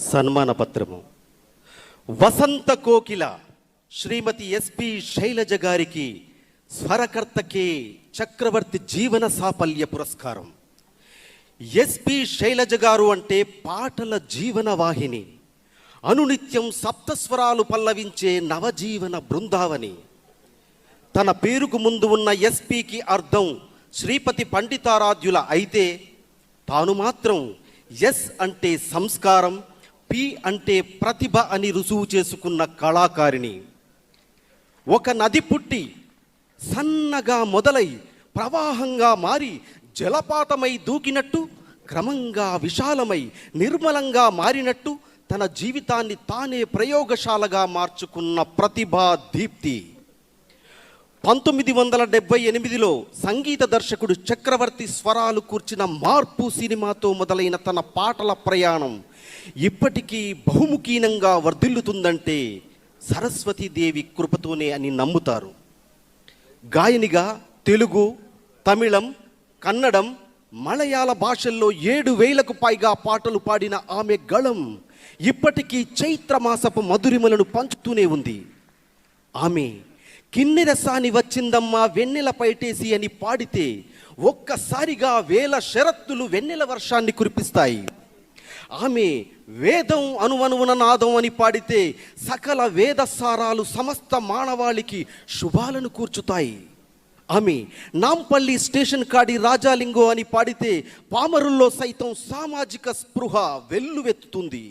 సన్మాన పత్రము వసంత కోకిల శ్రీమతి ఎస్పి శైలజ గారికి స్వరకర్తకే చక్రవర్తి జీవన సాఫల్య పురస్కారం. ఎస్పి శైలజ గారు అంటే పాటల జీవన వాహిని, అనునిత్యం సప్తస్వరాలు పల్లవించే నవజీవన బృందావని. తన పేరుకు ముందు ఉన్న ఎస్పికి అర్థం శ్రీపతి పండితారాధ్యుల అయితే తాను మాత్రం ఎస్ అంటే సంస్కారం, పి అంటే ప్రతిభ అని రుజువు చేసుకున్న కళాకారిణి. ఒక నది పుట్టి సన్నగా మొదలై ప్రవాహంగా మారి జలపాతమై దూకినట్టు, క్రమంగా విశాలమై నిర్మలంగా మారినట్టు తన జీవితాన్ని తానే ప్రయోగశాలగా మార్చుకున్న ప్రతిభా దీప్తి. 1978లో సంగీత దర్శకుడు చక్రవర్తి స్వరాలు కూర్చిన మార్పు సినిమాతో మొదలైన తన పాటల ప్రయాణం ఇప్పటికీ బహుముఖీనంగా వర్ధిల్లుతుందంటే సరస్వతీదేవి కృపతోనే అని నమ్ముతారు. గాయనిగా తెలుగు, తమిళం, కన్నడం, మలయాళ భాషల్లో 7,000కు పైగా పాటలు పాడిన ఆమె గళం ఇప్పటికీ చైత్రమాసపు మధురిమలను పంచుతూనే ఉంది. ఆమె కిన్నెరసాని వచ్చిందమ్మా వెన్నెల పైటేసి అని పాడితే ఒక్కసారిగా వేల షరత్తులు వెన్నెల వర్షాన్ని కురిపిస్తాయి. ఆమె వేదం అనువనువున నాదం అని పాడితే సకల వేదసారాలు సమస్త మానవాళికి శుభాలను కూర్చుతాయి. ఆమె నాంపల్లి స్టేషన్ కాడి రాజాలింగో అని పాడితే పామరుల్లో సైతం సామాజిక స్పృహ వెల్లువెత్తుతుంది.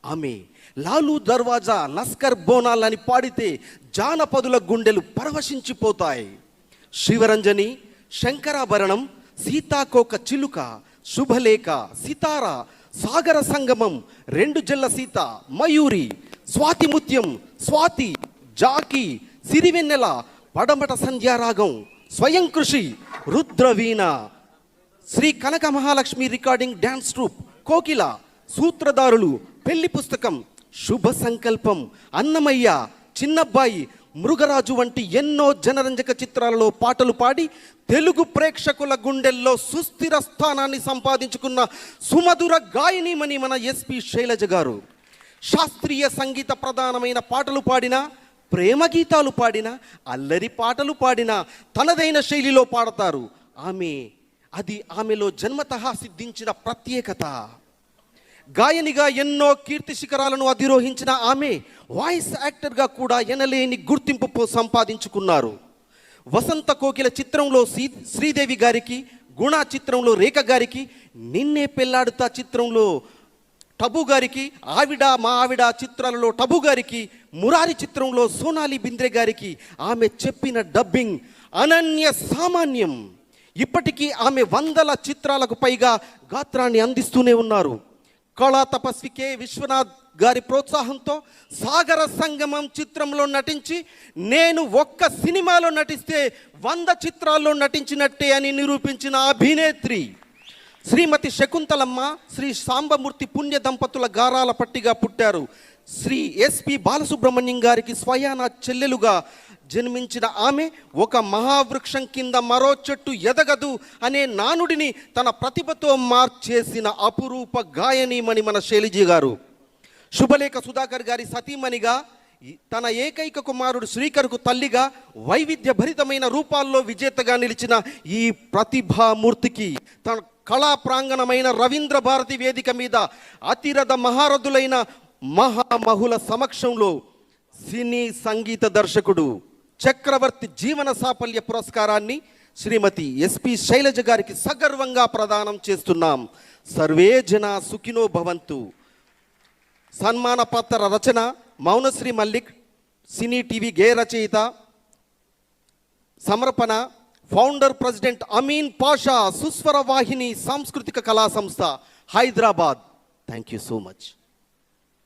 ఆమె లాలు దర్వాజా లస్కర్ బోనాల్ అని పాడితే జానపదుల గుండెలు పరవశించిపోతాయి. శివరంజని, శంకరాభరణం, సీతాకోక చిలుక, శుభలేఖ, సితార, సాగర సంగమం, 2 జల్ల సీత, మయూరి, స్వాతి ముత్యం, స్వాతి, జాకి, సిరివెన్నెల, పడమట సంధ్యారాగం, స్వయం కృషి, రుద్రవీణ, శ్రీ కనక మహాలక్ష్మి రికార్డింగ్ డ్యాన్స్ ట్రూప్, కోకిల, సూత్రధారులు, పెళ్లి పుస్తకం, శుభ సంకల్పం, అన్నమయ్య, చిన్నబ్బాయి, మృగరాజు వంటి ఎన్నో జనరంజక చిత్రాలలో పాటలు పాడి తెలుగు ప్రేక్షకుల గుండెల్లో సుస్థిర స్థానాన్ని సంపాదించుకున్న సుమధుర గాయనిమణి మన ఎస్పి శైలజ గారు. శాస్త్రీయ సంగీత ప్రధానమైన పాటలు పాడినా, ప్రేమ గీతాలు పాడినా, అల్లరి పాటలు పాడినా తనదైన శైలిలో పాడతారు. అది ఆమెలో జన్మతః సిద్ధించిన ప్రత్యేకత. గాయనిగా ఎన్నో కీర్తి శిఖరాలను అధిరోహించిన ఆమె వాయిస్ యాక్టర్గా కూడా ఎనలేని గుర్తింపు సంపాదించుకున్నారు. వసంత కోకిల చిత్రంలో శ్రీదేవి గారికి, గుణ చిత్రంలో రేఖ గారికి, నిన్నే పెళ్లాడుతా చిత్రంలో టబు గారికి, మా ఆవిడ చిత్రాలలో టబు గారికి, మురారి చిత్రంలో సోనాలి బింద్రే గారికి ఆమె చెప్పిన డబ్బింగ్ అనన్య సామాన్యం. ఇప్పటికీ ఆమె 100 చిత్రాలకు పైగా గాత్రాన్ని అందిస్తూనే ఉన్నారు. కళా తపస్వి కె విశ్వనాథ్ గారి ప్రోత్సాహంతో సాగర సంగమం చిత్రంలో నటించి నేను ఒక్క సినిమాలో నటిస్తే 100 చిత్రాల్లో నటించినట్టే అని నిరూపించిన అభినేత్రి శ్రీమతి శకుంతలమ్మ శ్రీ సాంబమూర్తి పుణ్య దంపతుల గారాల పట్టిగా పుట్టారు. శ్రీ ఎస్పి బాలసుబ్రహ్మణ్యం గారికి స్వయాన చెల్లెలుగా జన్మించిన ఆమె ఒక మహావృక్షం కింద మరో చెట్టు ఎదగదు అనే నానుడిని తన ప్రతిభతో మార్చేసిన అపురూప గాయనీమణి మన శైలజ గారు. శుభలేఖ సుధాకర్ గారి సతీమణిగా, తన ఏకైక కుమారుడు శ్రీకర్కు తల్లిగా, వైవిధ్య భరితమైన రూపాల్లో విజేతగా నిలిచిన ఈ ప్రతిభామూర్తికి తన కళా ప్రాంగణమైన రవీంద్ర భారతి వేదిక మీద అతిరథ మహారథులైన మహామహుల సమక్షంలో సినీ సంగీత దర్శకుడు చక్రవర్తి జీవన సాఫల్య పురస్కారాన్ని శ్రీమతి ఎస్పి శైలజ గారికి సగర్వంగా ప్రదానం చేస్తున్నాం. సర్వే జన సుఖినో భవంతు. సన్మాన పత్ర రచన మౌనశ్రీ మల్లిక్, సినీ టీవీ గేయ రచయిత. సమర్పణ ఫౌండర్ ప్రెసిడెంట్ అమీన్ పాషా, సుస్వర వాహిని సాంస్కృతిక కళా సంస్థ, Hyderabad. Thank you so much.